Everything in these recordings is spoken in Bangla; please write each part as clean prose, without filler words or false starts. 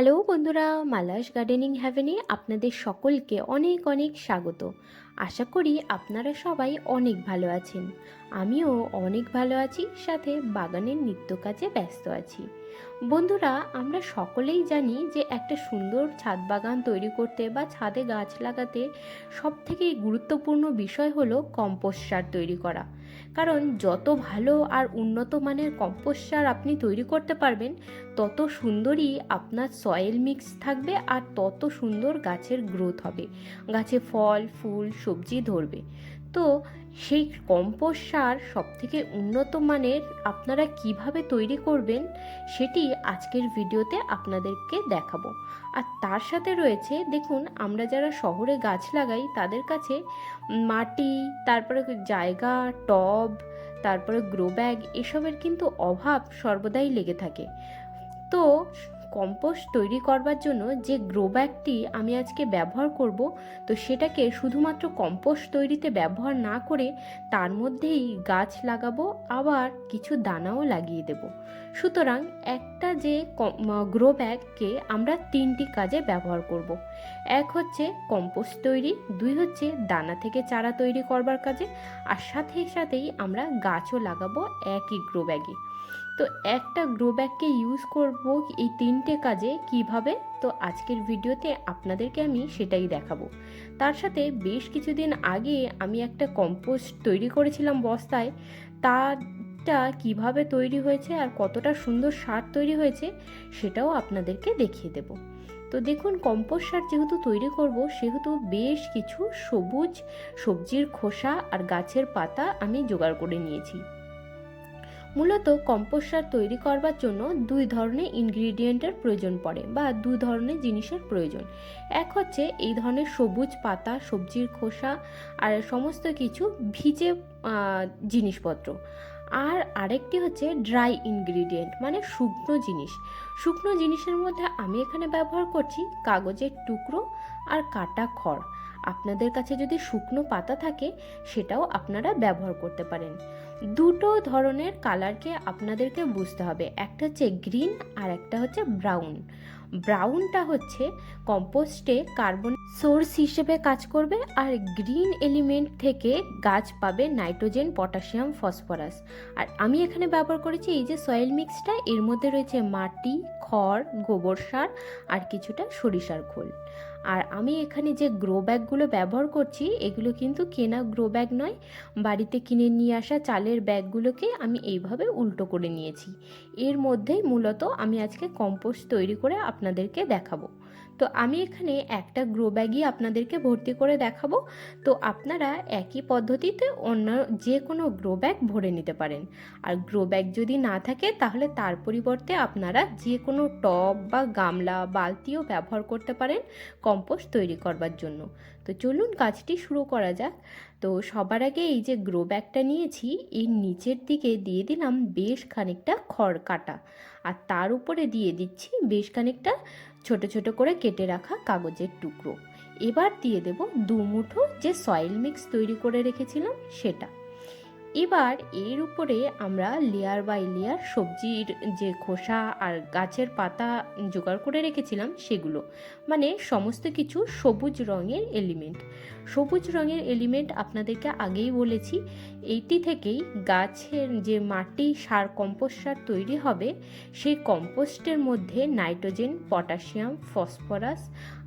হ্যালো বন্ধুরা, মালাস গার্ডেনিং হ্যাভেনে আপনাদের সকলকে অনেক অনেক স্বাগত। আশা করি আপনারা সবাই অনেক ভালো আছেন। আমিও অনেক ভালো আছি, সাথে বাগানের নিত্য কাজে ব্যস্ত আছি। বন্ধুরা, আমরা সকলেই জানি যে একটা সুন্দর ছাদ বাগান তৈরি করতে বা ছাদে গাছ লাগাতে সবথেকে গুরুত্বপূর্ণ বিষয় হলো কম্পোস্ট সার তৈরি করা। কারণ যত ভালো আর উন্নত মানের কম্পোস্ট সার আপনি তৈরি করতে পারবেন, তত সুন্দরই আপনার সয়েল মিক্স থাকবে আর তত সুন্দর গাছের গ্রোথ হবে, গাছে ফল ফুল সবজি ধরবে। তো সেই কম্পোস্ট সার সবথেকে উন্নত মানের আপনারা কিভাবে তৈরি করবেন সেটি আজকের ভিডিওতে আপনাদেরকে দেখাবো। আর তার সাথে রয়েছে, দেখুন, আমরা যারা শহরে গাছ লাগাই তাদের কাছে মাটি, তারপরে জায়গা, টব, তারপরে গ্রো ব্যাগ এসবের কিন্তু অভাব সর্বদাই লেগে থাকে। তো কম্পোস্ট তৈরি করবার জন্য যে গ্রো ব্যাগটি আমি আজকে ব্যবহার করব, তো সেটাকে শুধুমাত্র কম্পোস্ট তৈরিতে ব্যবহার না করে তার মধ্যেই গাছ লাগাবো, আবার কিছু দানাও লাগিয়ে দেব। সুতরাং একটা যে গ্রো ব্যাগকে আমরা তিনটি কাজে ব্যবহার করব। এক হচ্ছে কম্পোস্ট তৈরি, দুই হচ্ছে দানা থেকে চারা তৈরি করবার কাজে, আর সাথেই আমরা গাছও লাগাবো একই গ্রো ব্যাগে। তো একটা গ্রো ব্যাগকে ইউজ করব এই তিনটে কাজে কিভাবে, তো আজকের ভিডিওতে আপনাদেরকে আমি সেটাই দেখাবো। তার সাথে বেশ কিছুদিন আগে আমি একটা কম্পোস্ট তৈরি করেছিলাম বস্তায়, তারটা কিভাবে তৈরি হয়েছে আর কতটা সুন্দর সার তৈরি হয়েছে সেটাও আপনাদেরকে দেখিয়ে দেব। তো দেখুন, কম্পোস্ট সার যেহেতু তৈরি করব, সেহেতু বেশ কিছু সবুজ সবজির খোসা আর গাছের পাতা আমি জোগাড় করে নিয়েছি। মূলত কম্পোস্ট সার তৈরি করবার জন্য দুই ধরনের ইনগ্রিডিয়েন্টের প্রয়োজন পড়ে বা দুই ধরনের জিনিসের প্রয়োজন। এক হচ্ছে এই ধরনের সবুজ পাতা, সবজির খোসা আর সমস্ত কিছু ভিজে জিনিসপত্র। আর আরেকটি হচ্ছে ড্রাই ইনগ্রিডিয়েন্ট, মানে শুকনো জিনিস। শুকনো জিনিসের মধ্যে আমি এখানে ব্যবহার করছি কাগজের টুকরো আর কাটা খড়। আপনাদের কাছে যদি শুকনো পাতা থাকে সেটাও আপনারা ব্যবহার করতে পারেন। দুটো ধরনের কালারকে আপনাদেরকে বুঝতে হবে, একটা হচ্ছে গ্রিন আর একটা হচ্ছে ব্রাউন। ব্রাউনটা হচ্ছে কম্পোস্টে কার্বন সোর্স হিসেবে কাজ করবে, আর গ্রিন এলিমেন্ট থেকে গাছ পাবে নাইট্রোজেন, পটাশিয়াম, ফসফরাস। আর আমি এখানে ব্যবহার করেছি এই যে সয়েল মিক্সটা, এর মধ্যে রয়েছে মাটি, খড়, গোবর সার আর কিছুটা সরিষার খোল। আর আমি এখানে যে গ্রো ব্যাগগুলো ব্যবহার করছি, এগুলো কিন্তু কেনা গ্রো ব্যাগ নয়, বাড়িতে কিনে নিয়ে আসা চালের ব্যাগগুলোকে আমি এইভাবে উল্টো করে নিয়েছি। এর মধ্যেই মূলত আমি আজকে কম্পোস্ট তৈরি করে আপনাদেরকে দেখাবো। তো আমি এখানে একটা গ্রো ব্যাগই আপনাদেরকে ভর্তি করে দেখাবো। তো আপনারা একই পদ্ধতিতে অন্য যে কোনো গ্রো ব্যাগ ভরে নিতে পারেন। আর গ্রো ব্যাগ যদি না থাকে তাহলে তার পরিবর্তে আপনারা যে কোনো টব বা গামলা, বালতিও ব্যবহার করতে পারেন কম্পোস্ট তৈরি করবার জন্য। তো চলুন কাজটি শুরু করা যাক। তো সবার আগে এই যে গ্রো ব্যাগটা নিয়েছি, এর নিচের দিকে দিয়ে দিলাম বেশ খানিকটা খড় কাটা, আর তার উপরে দিয়ে দিচ্ছি বেশ খানিকটা ছোট ছোট করে কেটে রাখা কাগজের টুকরো। এবার দিয়ে দেব 2 মুঠো যে সয়েল মিক্স তৈরি করে রেখেছিলাম সেটা। এবার এর উপরে আমরা লেয়ার বাই লেয়ার সবজির যে খোসা আর গাছের পাতা জোগাড় করে রেখেছিলাম সেগুলো, মানে সমস্ত কিছু সবুজ রঙের এলিমেন্ট। সবুজ রঙের এলিমেন্ট আপনাদেরকে আগেই বলেছি, এইটি থেকেই গাছের যে মাটি সার, কম্পোস্ট সার তৈরি হবে, সেই কম্পোস্টের মধ্যে নাইট্রোজেন, পটাশিয়াম, ফসফরাস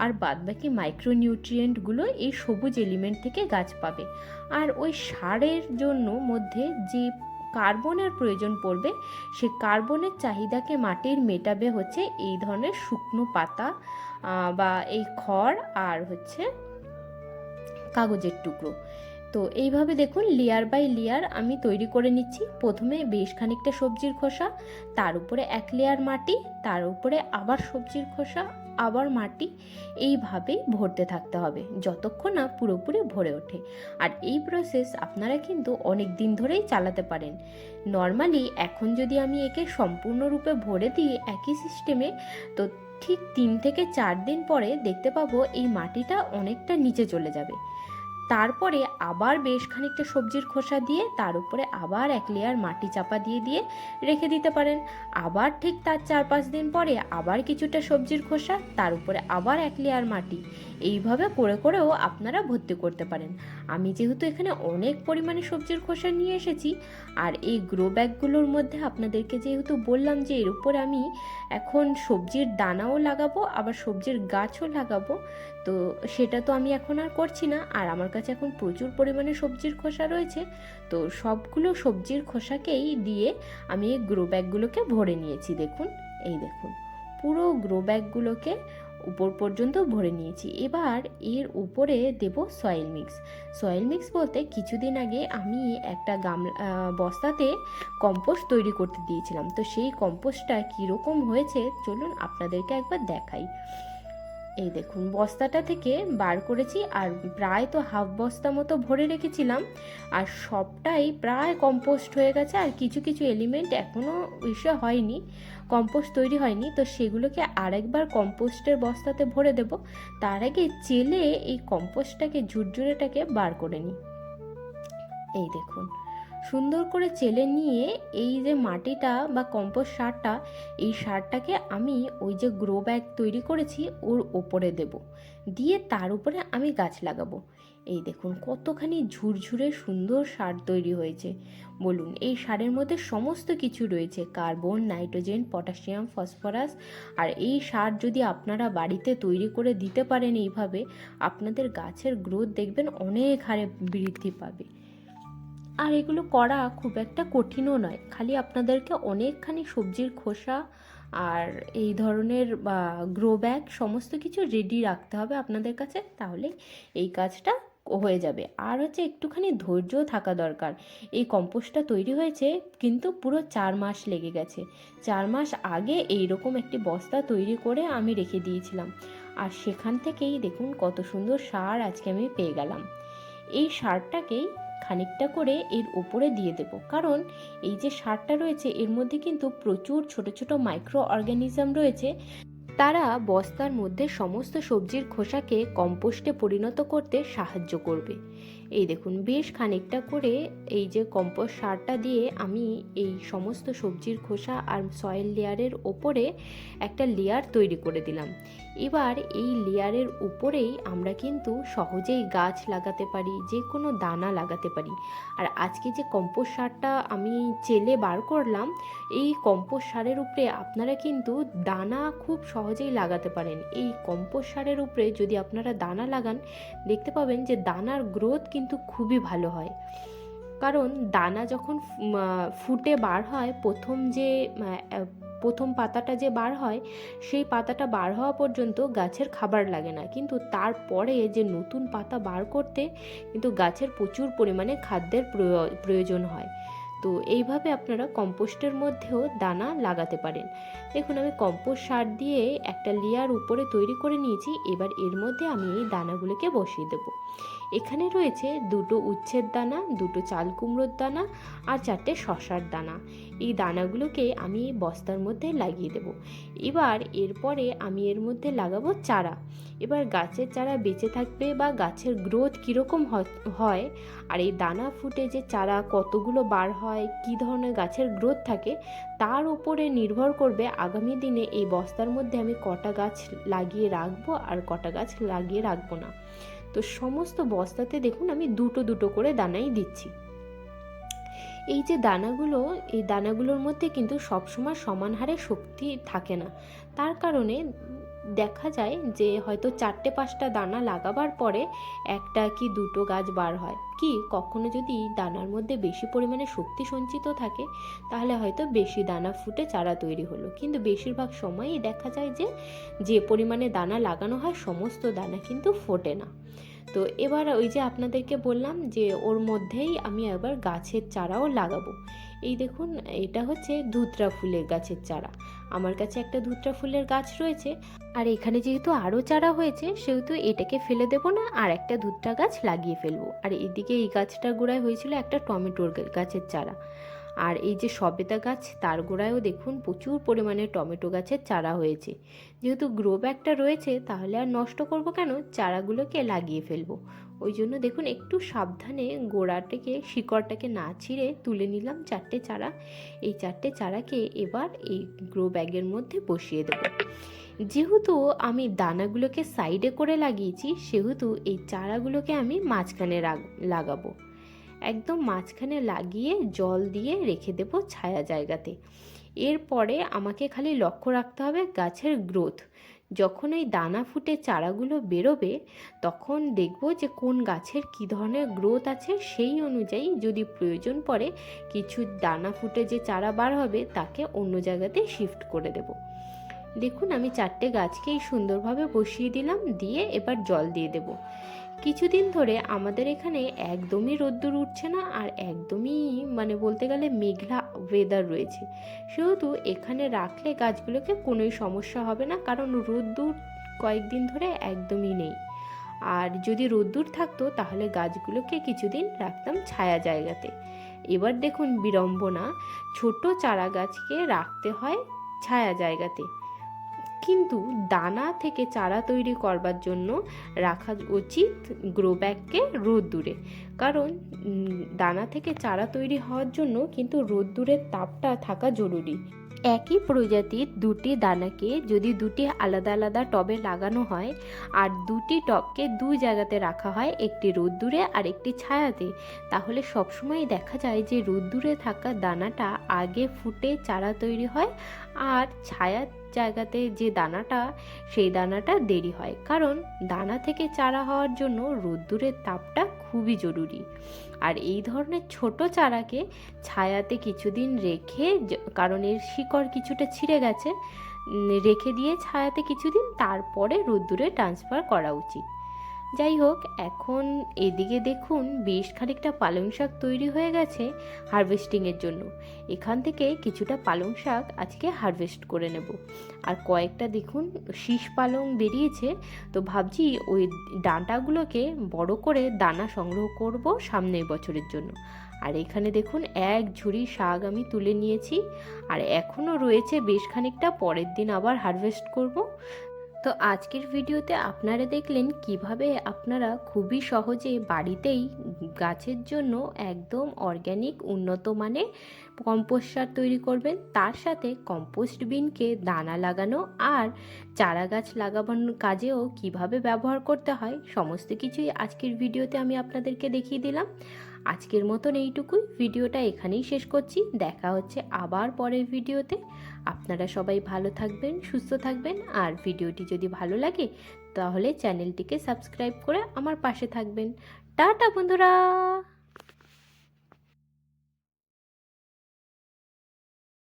আর বাদবাকি মাইক্রোনিউট্রিয়েন্টগুলো এই সবুজ এলিমেন্ট থেকে গাছ পাবে। আর ওই সারের জন্য মধ্যে যে কার্বনের প্রয়োজন পড়বে, সে কার্বনের চাহিদাকে মাটির মেটাবে হচ্ছে এই ধরনের শুকনো পাতা বা এই খড় আর হচ্ছে কাগজের টুকরো। তো এইভাবে দেখুন লেয়ার বাই লেয়ার আমি তৈরি করে নিচ্ছি। প্রথমে বেশ খানিকটা সবজির খোসা, তার উপরে এক লেয়ার মাটি, তার উপরে আবার সবজির খোসা, আবার মাটি, এইভাবেই ভরতে থাকতে হবে যতক্ষণ না পুরোপুরি ভরে ওঠে। আর এই প্রসেস আপনারা কিন্তু অনেক দিন ধরেই চালাতে পারেন। নর্মালি এখন যদি আমি একে সম্পূর্ণরূপে ভরে দিই একই সিস্টেমে, তো ঠিক 3 থেকে 4 দিন পরে দেখতে পাবো এই মাটিটা অনেকটা নিচে চলে যাবে। তারপরে আবার বেশ খানিকটা সবজির খোসা দিয়ে তার উপরে আবার এক লেয়ার মাটি চাপা দিয়ে দিয়ে রেখে দিতে পারেন। আবার ঠিক তার 4-5 দিন পরে আবার কিছুটা সবজির খোসা, তার উপরে আবার এক লেয়ার মাটি, এইভাবে করে করেও আপনারা ভর্তি করতে পারেন। আমি যেহেতু এখানে অনেক পরিমাণে সবজির খোসা নিয়ে এসেছি, আর এই গ্রো ব্যাগগুলোর মধ্যে আপনাদেরকে যেহেতু বললাম যে এর উপরে আমি এখন সবজির দানাও লাগাবো, আবার সবজির গাছও লাগাবো, তো সেটা তো আমি এখন আর করছি না। আর আমার কাছে এখন প্রচুর পরিমাণে সবজির খোসা রয়েছে, তো সবগুলো সবজির খোসাকেই দিয়ে আমি এই গ্রো ব্যাগগুলোকে ভরে নিয়েছি। দেখুন, এই দেখুন, পুরো গ্রো ব্যাগগুলোকে উপর পর্যন্ত ভরে নিয়েছি। এবার এর উপরে দেব সয়েল মিক্স। সয়েল মিক্স বলতে কিছুদিন আগে আমি একটা বস্তাতে কম্পোস্ট তৈরি করতে দিয়েছিলাম, তো সেই কম্পোস্টটা কীরকম হয়েছে চলুন আপনাদেরকে একবার দেখাই। এই দেখুন, বস্তাটা থেকে বার করেছি, আর প্রায় তো হাফ বস্তা মতো ভরে রেখেছিলাম, আর সবটাই প্রায় কম্পোস্ট হয়ে গেছে, আর কিছু কিছু এলিমেন্ট এখনও ইসে হয়নি, কম্পোস্ট তৈরি হয়নি, তো সেগুলোকে আরেকবার কম্পোস্টের বস্তাতে ভরে দেব। তার আগে চেলে এই কম্পোস্টটাকে, ঝুরঝুরেটাকে বার করে নিই। এই দেখুন, সুন্দর করে চেলে নিয়ে এই যে মাটিটা বা কম্পোস্ট সারটা, এই সারটাকে আমি ওই যে গ্রো ব্যাগ তৈরি করেছি ওর ওপরে দেব, দিয়ে তার উপরে আমি গাছ লাগাবো। এই দেখুন কতখানি ঝুরঝুরে সুন্দর সার তৈরি হয়েছে। বলুন, এই সারের মধ্যে সমস্ত কিছু রয়েছে, কার্বন, নাইট্রোজেন, পটাশিয়াম, ফসফরাস। আর এই সার যদি আপনারা বাড়িতে তৈরি করে দিতে পারেন এইভাবে, আপনাদের গাছের গ্রোথ দেখবেন অনেক হারে বৃদ্ধি পাবে। আর এগুলো করা খুব একটা কঠিনও নয়, খালি আপনাদেরকে অনেকখানি সবজির খোসা আর এই ধরনের গ্রো ব্যাগ সমস্ত কিছু রেডি রাখতে হবে আপনাদের কাছে, তাহলে এই কাজটা হয়ে যাবে। আর হচ্ছে একটুখানি ধৈর্য থাকা দরকার। এই কম্পোস্টটা তৈরি হয়েছে কিন্তু পুরো 4 মাস লেগে গেছে। 4 মাস আগে এইরকম একটি বস্তা তৈরি করে আমি রেখে দিয়েছিলাম, আর সেখান থেকেই দেখুন কত সুন্দর সার আজকে আমি পেয়ে গেলাম। এই সারটাকেই খানিকটা করে এর উপরে দিয়ে দেব, কারণ এই যে সারটা রয়েছে এর মধ্যে কিন্তু প্রচুর ছোট ছোট মাইক্রো অর্গানিজম রয়েছে, তারা বস্তার মধ্যে সমস্ত সবজির খোসাকে কম্পোস্টে পরিণত করতে সাহায্য করবে। এই দেখুন, বেশ খানিকটা করে এই যে কম্পোস্ট সারটা দিয়ে আমি এই সমস্ত সবজির খোসা আর সয়েল লেয়ারের ওপরে একটা লেয়ার তৈরি করে দিলাম। এবার এই লেয়ারের উপরেই আমরা কিন্তু সহজেই গাছ লাগাতে পারি, যে কোনো দানা লাগাতে পারি। আর আজকে যে কম্পোস্ট সারটা আমি চেলে বার করলাম, এই কম্পোস্ট সারের উপরে আপনারা কিন্তু দানা খুব সহজেই লাগাতে পারেন। এই কম্পোস্ট সারের উপরে যদি আপনারা দানা লাগান, দেখতে পাবেন যে দানার গ্রোথ কিন্তু খুবই ভালো হয়। কারণ দানা যখন ফুটে বার হয়, প্রথম পাতাটা যে বার হয়, সেই পাতাটা বার হওয়া পর্যন্ত গাছের খাবার লাগে না, কিন্তু তারপরে যে নতুন পাতা বার করতে কিন্তু গাছের প্রচুর পরিমাণে খাদ্যের প্রয়োজন হয়। তো এইভাবে আপনারা কম্পোস্টের মধ্যেও দানা লাগাতে পারেন। দেখুন, আমি কম্পোস্ট সার দিয়ে একটা লেয়ার উপরে তৈরি করে নিয়েছি। এবার এর মধ্যে আমি এই দানাগুলোকে বসিয়ে দেব। এখানে রয়েছে 2টো উচ্ছের দানা, 2টো চাল কুমড়োর দানা, আর 4টে শসার দানা। এই দানাগুলোকে আমি বস্তার মধ্যে লাগিয়ে দেব। এবার এরপরে আমি এর মধ্যে লাগাবো চারা। এবার গাছের চারা বেঁচে থাকবে বা গাছের গ্রোথ কীরকম হয়, আর এই দানা ফুটে যে চারা কতগুলো বার হয়, কী ধরনের গাছের গ্রোথ থাকে, তার উপরে নির্ভর করবে আগামী দিনে এই বস্তার মধ্যে আমি কটা গাছ লাগিয়ে রাখবো আর কটা গাছ লাগিয়ে রাখবো না। তো সমস্ত বস্তাতে দেখুন আমি 2টো করে দানাই দিচ্ছি। এই যে দানাগুলো, এই দানাগুলোর মধ্যে কিন্তু সবসময় সমান হারে শক্তি থাকে না। তার কারণে দেখা যায় যে হয়তো 4-5টা দানা লাগাবার পরে 1টা কি 2টো গাছ বার হয়। কি কখনো যদি দানার মধ্যে বেশি পরিমাণে শক্তি সঞ্চিত থাকে, তাহলে হয়তো বেশি দানা ফুটে চারা তৈরি হলো, কিন্তু বেশিরভাগ সময়ই দেখা যায় যে পরিমাণে দানা লাগানো হয় সমস্ত দানা কিন্তু ফোটে না। তো এবার ওই যে আপনাদেরকে বললাম যে ওর মধ্যেই আমি এবার গাছের চারাও লাগাবো। এই দেখুন, এটা হচ্ছে ধুতরা ফুলের গাছের চারা। আমার কাছে একটা ধুতরা ফুলের গাছ রয়েছে, আর এখানে যেহেতু আরও চারা হয়েছে সেহেতু এটাকে ফেলে দেবো না, আর একটা ধুতরা গাছ লাগিয়ে ফেলবো। আর এদিকে এই গাছটার গোড়ায় হয়েছিল একটা টমেটোর গাছের চারা। আর এই যে সবেদা গাছ, তার গোড়ায়ও দেখুন প্রচুর পরিমাণে টমেটো গাছের চারা হয়েছে। যেহেতু গ্রো ব্যাগটা রয়েছে, তাহলে আর নষ্ট করব কেন, চারাগুলোকে লাগিয়ে ফেলবো। ওই জন্য দেখুন একটু সাবধানে গোড়াটাকে শিকড়টাকে না ছিঁড়ে তুলে নিলাম 4টে চারা। এই 4টে চারাকে এবার এই গ্রো ব্যাগের মধ্যে বসিয়ে দেব। যেহেতু আমি দানাগুলোকে সাইডে করে লাগিয়েছি, সেহেতু এই চারাগুলোকে আমি মাঝখানে লাগাবো। একদম মাঝখানে লাগিয়ে জল দিয়ে রেখে দেব ছায়া জায়গাতে। এরপরে আমাকে খালি লক্ষ্য রাখতে হবে গাছের গ্রোথ। যখন এই দানা ফুটে চারাগুলো বেরোবে, তখন দেখব যে কোন গাছের কী ধরনের গ্রোথ আছে, সেই অনুযায়ী যদি প্রয়োজন পড়ে কিছু দানা ফুটে যে চারা বার হবে তাকে অন্য জায়গাতে শিফট করে দেব। দেখুন আমি 4টে গাছকেই সুন্দরভাবে বসিয়ে দিলাম, দিয়ে এবার জল দিয়ে দেব। কিছুদিন ধরে আমাদের এখানে একদমই রোদ্দুর উঠছে না, আর একদমই বলতে গেলে মেঘলা ওয়েদার রয়েছে, সেহেতু এখানে রাখলে গাছগুলোকে কোনোই সমস্যা হবে না, কারণ রোদ্দুর কয়েকদিন ধরে একদমই নেই। আর যদি রোদ্দুর থাকতো তাহলে গাছগুলোকে কিছুদিন রাখতাম ছায়া জায়গাতে। এবার দেখুন বিড়ম্বনা, ছোট চারা গাছকে রাখতে হয় ছায়া জায়গাতে, কিন্তু দানা থেকে চারা তৈরি করবার জন্য রাখা উচিত গ্রো ব্যাগকে রোদ্দুরে, কারণ দানা থেকে চারা তৈরি হওয়ার জন্য কিন্তু রোদ্দুরের তাপটা থাকা জরুরি। একই প্রজাতির দুটি দানাকে যদি দুটি আলাদা আলাদা টবে লাগানো হয় আর দুটি টবকে দুই জায়গাতে রাখা হয়, একটি রোদ্দুরে আর একটি ছায়াতে, তাহলে সবসময় দেখা যায় যে রোদ্দুরে থাকা দানাটা আগে ফুটে চারা তৈরি হয়, আর ছায়া জায়গাতে যে দানাটা, সেই দানাটা দেরি হয়, কারণ দানা থেকে চারা হওয়ার জন্য রোদ্দুরের তাপটা খুবই জরুরি। আর এই ধরনের ছোট চারাকে ছায়াতে কিছুদিন রেখে, কারণ এর শিকড় কিছুটা ছিঁড়ে গেছে, রেখে দিয়ে ছায়াতে কিছুদিন, তারপরে রোদ্দুরে ট্রান্সফার করা উচিত। যাই হোক, এখন এদিকে দেখুন বেশ খানিকটা পালং শাক তৈরি হয়ে গেছে হারভেস্টিংয়ের জন্য। এখান থেকে কিছুটা পালং শাক আজকে হারভেস্ট করে নেব। আর কয়েকটা দেখুন শীষ পালং বেরিয়েছে, তো ভাবছি ওই ডাঁটাগুলোকে বড় করে দানা সংগ্রহ করব সামনের বছরের জন্য। আর এখানে দেখুন এক ঝুড়ি শাক আমি তুলে নিয়েছি, আর এখনও রয়েছে বেশ খানিকটা, পরের দিন আবার হারভেস্ট করব। তো আজকের ভিডিওতে আপনারা দেখলেন কিভাবে আপনারা খুবই সহজে বাড়িতেই গাছের জন্য একদম অর্গ্যানিক উন্নত মানের কম্পোস্ট সার তৈরি করবেন, তার সাথে কম্পোস্ট বিনকে দানা লাগানো আর চারা গাছ লাগানোর কাজেও কিভাবে ব্যবহার করতে হয়, সমস্ত কিছুই আজকের ভিডিওতে আমি আপনাদেরকে দেখিয়ে দিলাম। আজকের মতন এইটুকুই, ভিডিওটা এখানেই শেষ করছি। দেখা হচ্ছে আবার পরের ভিডিওতে। আপনারা সবাই ভালো থাকবেন, সুস্থ থাকবেন, আর ভিডিওটি যদি ভালো লাগে তাহলে চ্যানেলটিকে সাবস্ক্রাইব করে আমার পাশে থাকবেন। টাটা বন্ধুরা।